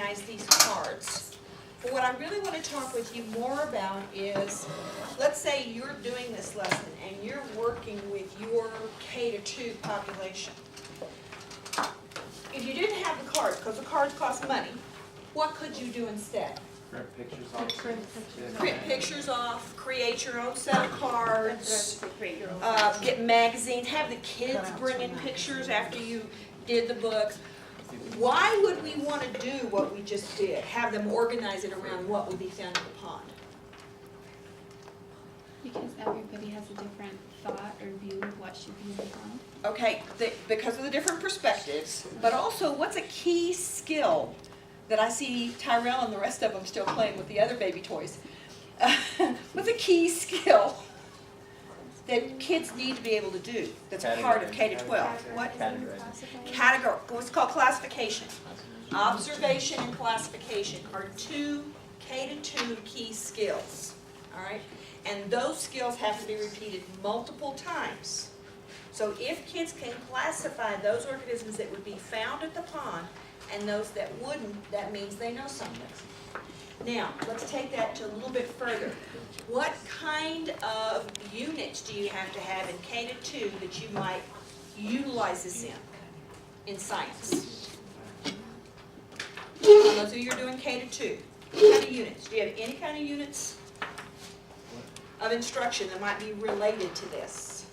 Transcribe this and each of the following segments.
organize these cards. But what I really want to talk with you more about is, let's say you're doing this lesson and you're working with your K-2 population. If you didn't have the cards, because the cards cost money, what could you do instead? Print pictures off. Print pictures off, create your own set of cards, Create your own. get magazines, have the kids bring in pictures after you did the books. Why would we want to do what we just did? Have them organize it around what would be found in the pond? Because everybody has a different thought or view of what should be in the pond. Okay, because of the different perspectives, but also what's a key skill that I see Tyrell and the rest of them still playing with the other baby toys? What's a key skill that kids need to be able to do that's part of K-12? What? Category, what's called classification. Observation and classification are two K-2 key skills, all right? And those skills have to be repeated multiple times. So if kids can classify those organisms that would be found at the pond and those that wouldn't, that means they know something. Now, let's take that to a little bit further. What kind of units do you have to have in K-2 that you might utilize this in science? Those of you who are doing K-2, what kind of units? Do you have any kind of units of instruction that might be related to this?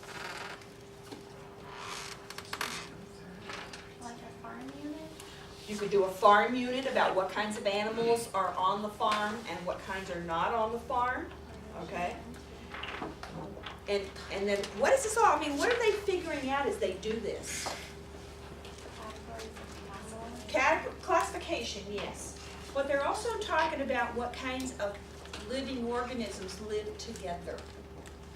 Like a farm unit? You could do a farm unit about what kinds of animals are on the farm and what kinds are not on the farm, okay? And then, what is this all, I mean, what are they figuring out as they do this? Classification, yes. But they're also talking about what kinds of living organisms live together.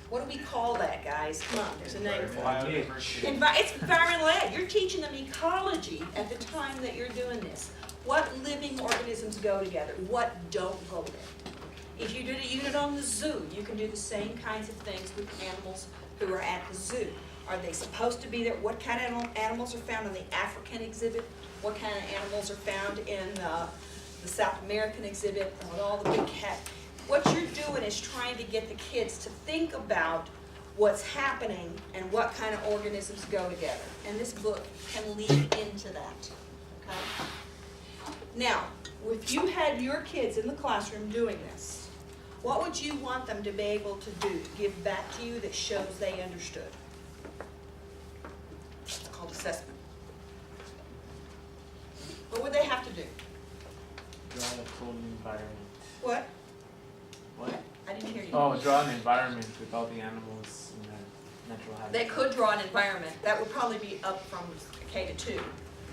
What do we call that, guys? Come on, there's a name for it. It's environmental ed. You're teaching them ecology at the time that you're doing this. What living organisms go together? What don't go there? If you did a unit on the zoo, you can do the same kinds of things with animals who are at the zoo. Are they supposed to be there? What kind of animals are found in the African exhibit? What kind of animals are found in the South American exhibit? And with all the big cats. What you're doing is trying to get the kids to think about what's happening and what kind of organisms go together. And this book can lead into that. Okay? Now, if you had your kids in the classroom doing this, what would you want them to be able to do to give back to you that shows they understood? It's called assessment. What would they have to do? Draw a cool environment. What? What? I didn't hear you. Oh, draw an environment with all the animals in their natural habitat. They could draw an environment. That would probably be up from K-2.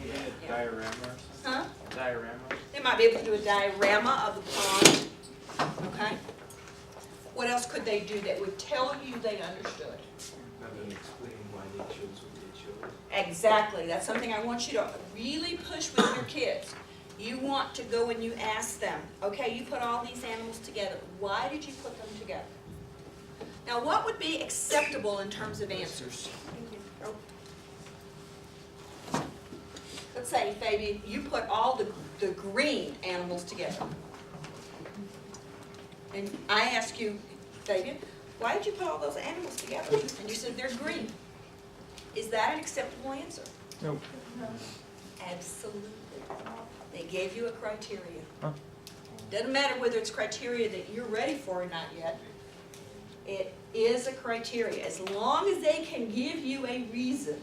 Yeah, Yeah. diorama or something. Huh? Diorama. They might be able to do a diorama of the pond. Okay? What else could they do that would tell you they understood? And then explain why they chose what they chose. Exactly. That's something I want you to really push with your kids. You want to go and you ask them, okay, you put all these animals together. Why did you put them together? Now, what would be acceptable in terms of answers? Let's say, Fabian, you put all the green animals together. And I ask you, Fabian, why did you put all those animals together? And you said they're green. Is that an acceptable answer? Nope. Absolutely. They gave you a criteria. Huh. Doesn't matter whether it's criteria that you're ready for or not yet. It is a criteria. As long as they can give you a reason.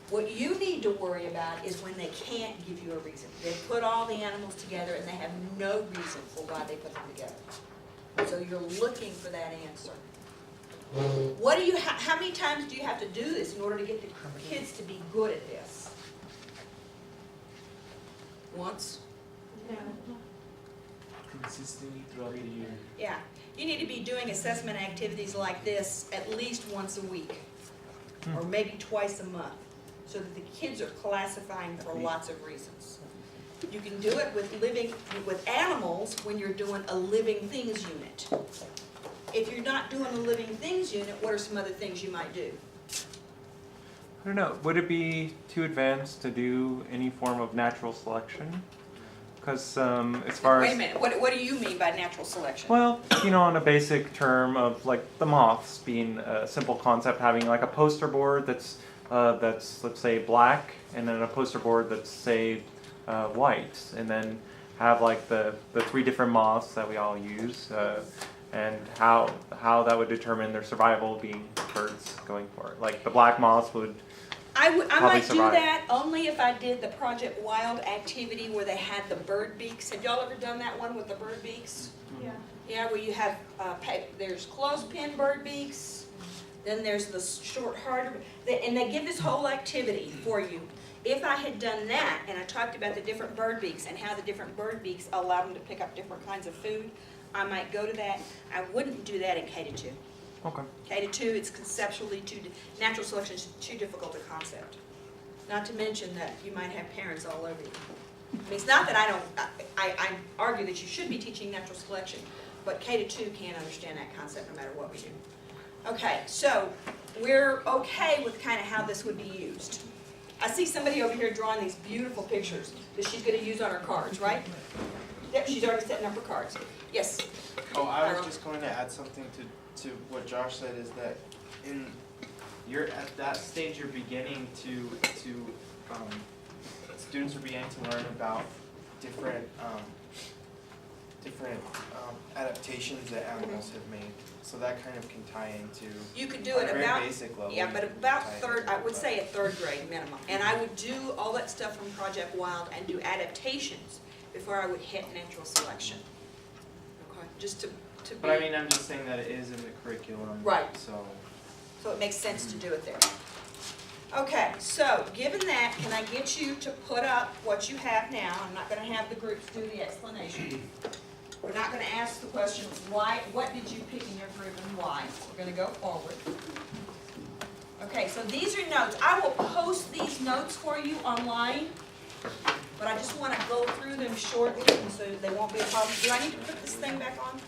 What you need to worry about is when they can't give you a reason. They put all the animals together and they have no reason for why they put them together. So you're looking for that answer. What do you? How many times do you have to do this in order to get the kids to be good at this? Once? Consistently throughout the year. Yeah. You need to be doing assessment activities like this at least once a week, or maybe twice a month, so that the kids are classifying for lots of reasons. You can do it with animals when you're doing a living things unit. If you're not doing a living things unit, what are some other things you might do? I don't know. Would it be too advanced to do any form of natural selection? because as far Wait a as, minute, what do you mean by natural selection? well, on a basic term of like the moths being a simple concept, having like a poster board that's let's say black, and then a poster board that's say white, and then have like the three different moths that we all use, and how that would determine their survival being birds going forward. Like the black moths would. I Probably might do survive. that only if I did the Project Wild activity where they had the bird beaks. Have y'all ever done that one with the bird beaks? Yeah. Yeah, where you have, there's clothespin bird beaks, then there's the short hard, and they give this whole activity for you. If I had done that, and I talked about the different bird beaks and how the different bird beaks allow them to pick up different kinds of food, I might go to that. I wouldn't do that in K-2. Okay. K-2, it's conceptually natural selection is too difficult a concept. Not to mention that you might have parents all over you. I mean, it's not that I argue that you should be teaching natural selection, but K-2 can't understand that concept no matter what we do. Okay, so we're okay with kind of how this would be used. I see somebody over here drawing these beautiful pictures that she's going to use on her cards, right? Yep, she's already setting up her cards. Yes? Oh, I was just going to add something to what Josh said, is that you're at that stage, you're beginning to students are beginning to learn about different adaptations that animals have made. So that kind of can tie into You could do on it a very about, basic level. yeah, but you can about tie it third, into I would that. say a third grade minimum. And I would do all that stuff from Project Wild and do adaptations before I would hit natural selection. Okay, just to be. But I mean, I'm just saying that it is in the curriculum. Right. So it makes sense to do it there. Okay, so given that, can I get you to put up what you have now? I'm not gonna have the groups do the explanation. We're not gonna ask the question, why, what did you pick in your group and why? We're gonna go forward. Okay, so these are notes. I will post these notes for you online, but I just wanna go through them shortly so they won't be a problem. Do I need to put this thing back on?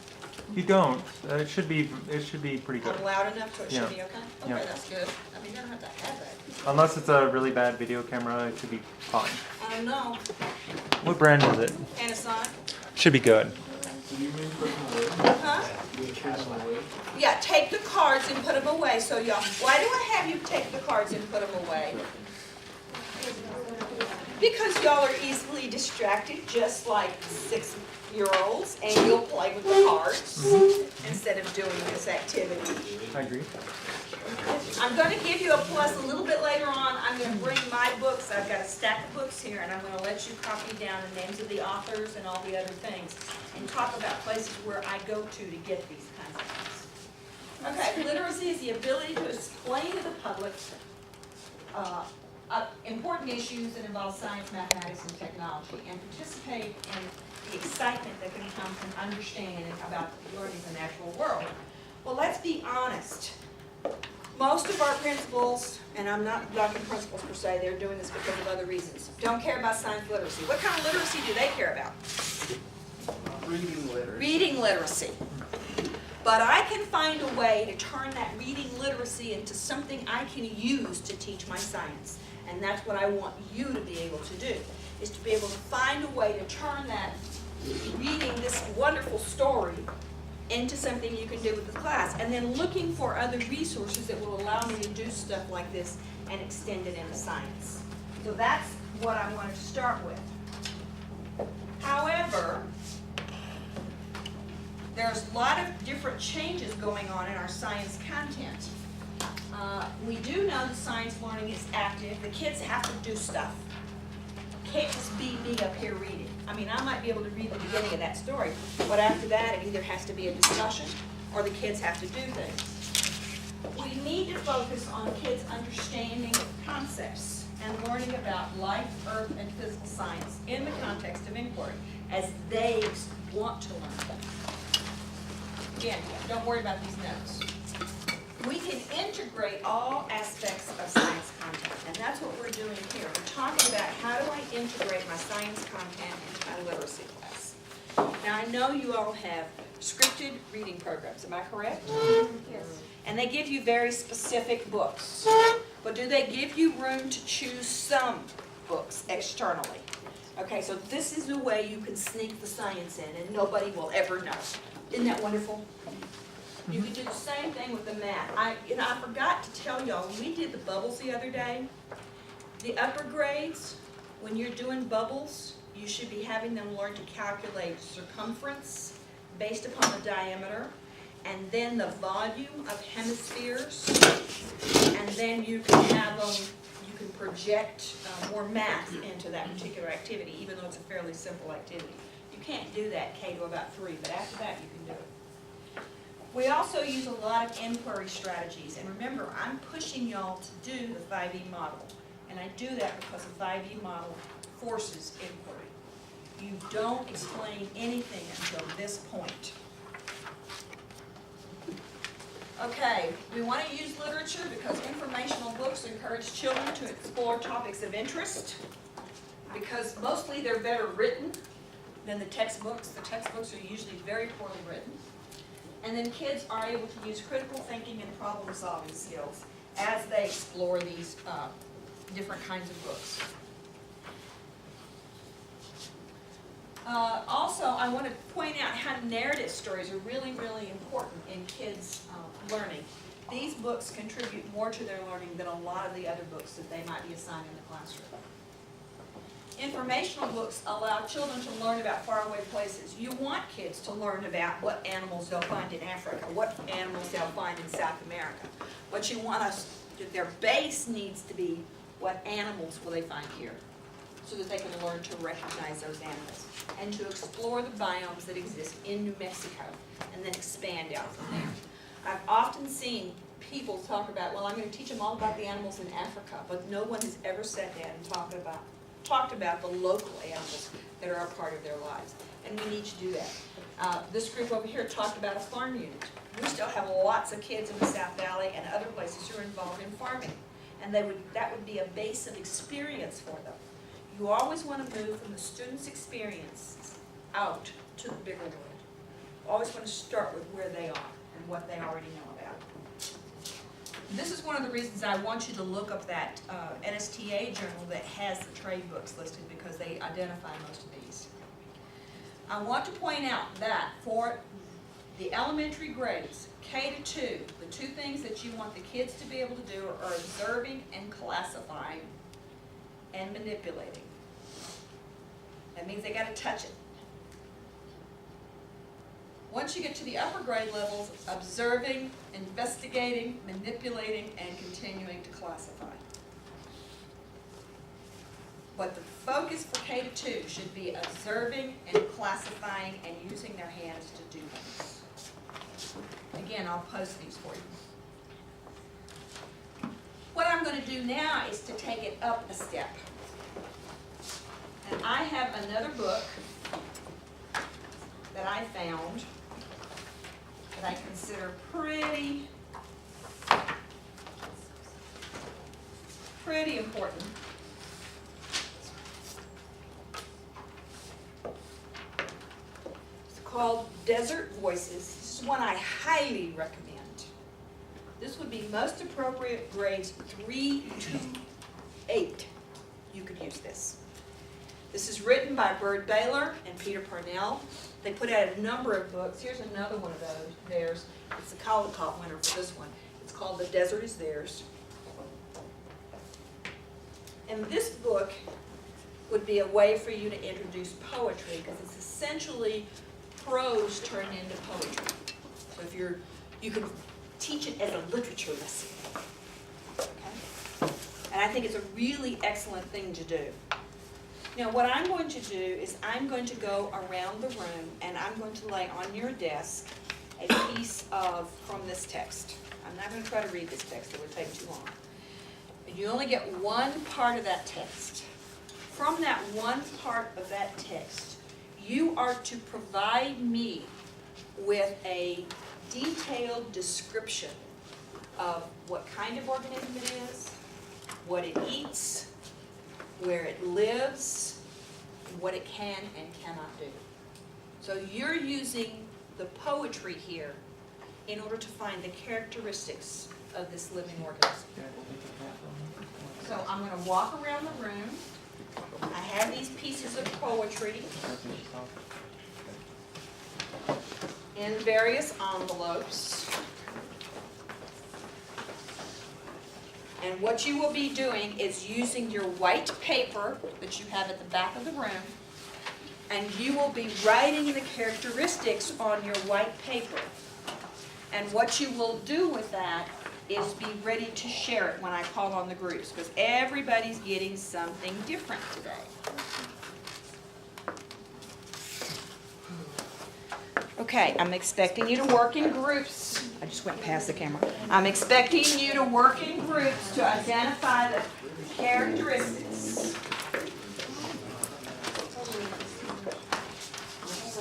You don't. It should be pretty good. I'm loud enough so it should Yeah. be okay? Yeah. Okay, that's good. I mean, you don't have to have that. Unless it's a really bad video camera, it should be fine. I don't know. What brand is it? Panasonic? Should be good. Do you mean put them away? Huh? Do you turn them away? Yeah, take the cards and put them away, so y'all, why do I have you take the cards and put them away? Because y'all are easily distracted, just like 6-year-olds, and you'll play with the cards instead of doing this activity. I agree. I'm gonna give you a plus a little bit later on. I'm gonna bring my books. I've got a stack of books here, and I'm gonna let you copy down the names of the authors and all the other things, and talk about places where I go to get these kinds of things. Okay, literacy is the ability to explain to the public important issues that involve science, mathematics, and technology, and participate in the excitement that can come from understanding about learning the natural world. Well, let's be honest. Most of our principals, and I'm not knocking principals per se, they're doing this because of other reasons, don't care about science literacy. What kind of literacy do they care about? reading literacy. Reading literacy. But I can find a way to turn that reading literacy into something I can use to teach my science. And that's what I want you to be able to do, is to be able to find a way to turn that reading this wonderful story into something you can do with the class, and then looking for other resources that will allow me to do stuff like this and extend it into science. So that's what I wanted to start with. However, there's a lot of different changes going on in our science content. We do know that science learning is active. The kids have to do stuff. Can't just be me up here reading. I mean, I might be able to read the beginning of that story, but after that, it either has to be a discussion or the kids have to do things. We need to focus on kids' understanding of concepts and learning about life, earth, and physical science in the context of inquiry as they want to learn them. Again, don't worry about these notes. We can integrate all aspects of science content, and that's what we're doing here. We're talking about how do I integrate my science content into my literacy class. Now, I know you all have scripted reading programs, am I correct? Yes. And they give you very specific books, but do they give you room to choose some books externally? Okay, so this is the way you can sneak the science in and nobody will ever know. Isn't that wonderful? You can do the same thing with the math. I forgot to tell y'all, when we did the bubbles the other day, the upper grades, when you're doing bubbles, you should be having them learn to calculate circumference based upon the diameter, and then the volume of hemispheres, and then you can have them, you can project more math into that particular activity, even though it's a fairly simple activity. You can't do that K to about 3, but after that you can do it. We also use a lot of inquiry strategies, and remember, I'm pushing y'all to do the 5E model, and I do that because the 5E model forces inquiry. You don't explain anything until this point. Okay, we want to use literature because informational books encourage children to explore topics of interest, because mostly they're better written than the textbooks. The textbooks are usually very poorly written. And then kids are able to use critical thinking and problem-solving skills as they explore these different kinds of books. Also, I want to point out how narrative stories are really, really important in kids' learning. These books contribute more to their learning than a lot of the other books that they might be assigned in the classroom. Informational books allow children to learn about faraway places. You want kids to learn about what animals they'll find in Africa, what animals they'll find in South America. But you want their base needs to be what animals will they find here, so that they can learn to recognize those animals and to explore the biomes that exist in New Mexico and then expand out from there. I've often seen people talk about, well, I'm going to teach them all about the animals in Africa, but no one has ever sat down and talked about the local animals that are a part of their lives. And we need to do that. This group over here talked about a farm unit. We still have lots of kids in the South Valley and other places who are involved in farming. And that would be a base of experience for them. You always want to move from the student's experience out to the bigger world. Always want to start with where they are and what they already know about. This is one of the reasons I want you to look up that NSTA journal that has the trade books listed, because they identify most of these. I want to point out that for the elementary grades, K to 2, the two things that you want the kids to be able to do are observing and classifying and manipulating. That means they got to touch it. Once you get to the upper grade levels, observing, investigating, manipulating, and continuing to classify. But the focus for K to 2 should be observing and classifying and using their hands to do things. Again, I'll post these for you. What I'm going to do now is to take it up a step. And I have another book that I found that I consider pretty important. It's called Desert Voices. This is one I highly recommend. This would be most appropriate grades 3 to 8. You could use this. This is written by Byrd Baylor and Peter Parnell. They put out a number of books. Here's another one of theirs. It's the Caldecott winner for this one. It's called The Desert is Theirs. And this book would be a way for you to introduce poetry, because it's essentially prose turned into poetry. So if you can teach it as a literature lesson. Okay? And I think it's a really excellent thing to do. Now, what I'm going to do is I'm going to go around the room and I'm going to lay on your desk a piece from this text. I'm not going to try to read this text, it would take too long. But you only get one part of that text. From that one part of that text, you are to provide me with a detailed description of what kind of organism it is, what it eats, where it lives, what it can and cannot do. So you're using the poetry here in order to find the characteristics of this living organism. So I'm going to walk around the room I have these pieces of poetry in various envelopes. And what you will be doing is using your white paper that you have at the back of the room, and you will be writing the characteristics on your white paper. And what you will do with that is be ready to share it when I call on the groups, because everybody's getting something different today. Okay, I'm expecting you to work in groups. I just went past the camera. I'm expecting you to work in groups to identify the characteristics.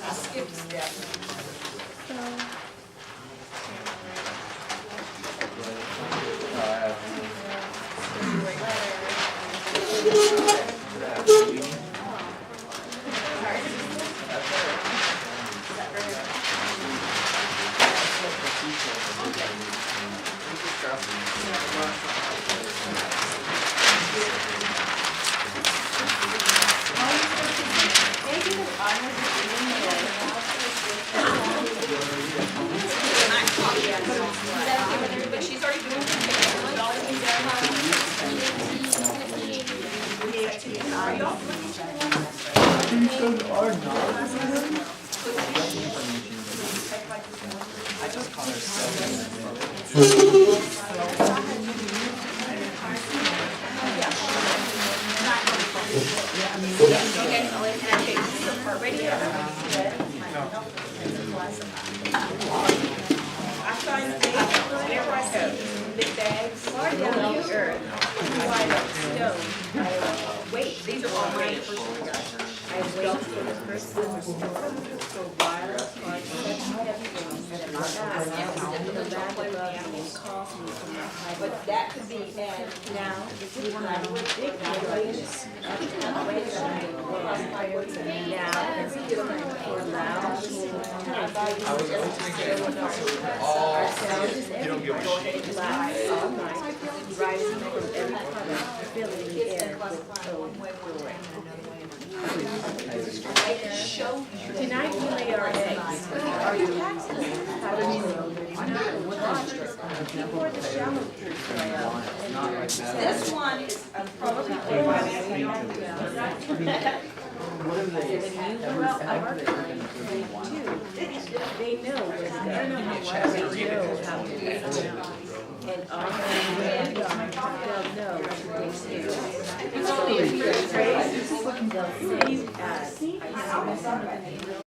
I skipped a step. But she's already doing I just call her I find things whenever I see big bags far down the earth, wide up stone. Wait, these are all mine personally, guys. I wait for the person for a while, but that could be, and now, this is one of the big ones. You don't give a shit. Rising from every corner, filling the air with Tonight we lay our eggs. Are you how do we know that it's not before the shallow pools dry out? This one is probably. They know what's there. They know how to do it. And all they'll know what they see. They'll see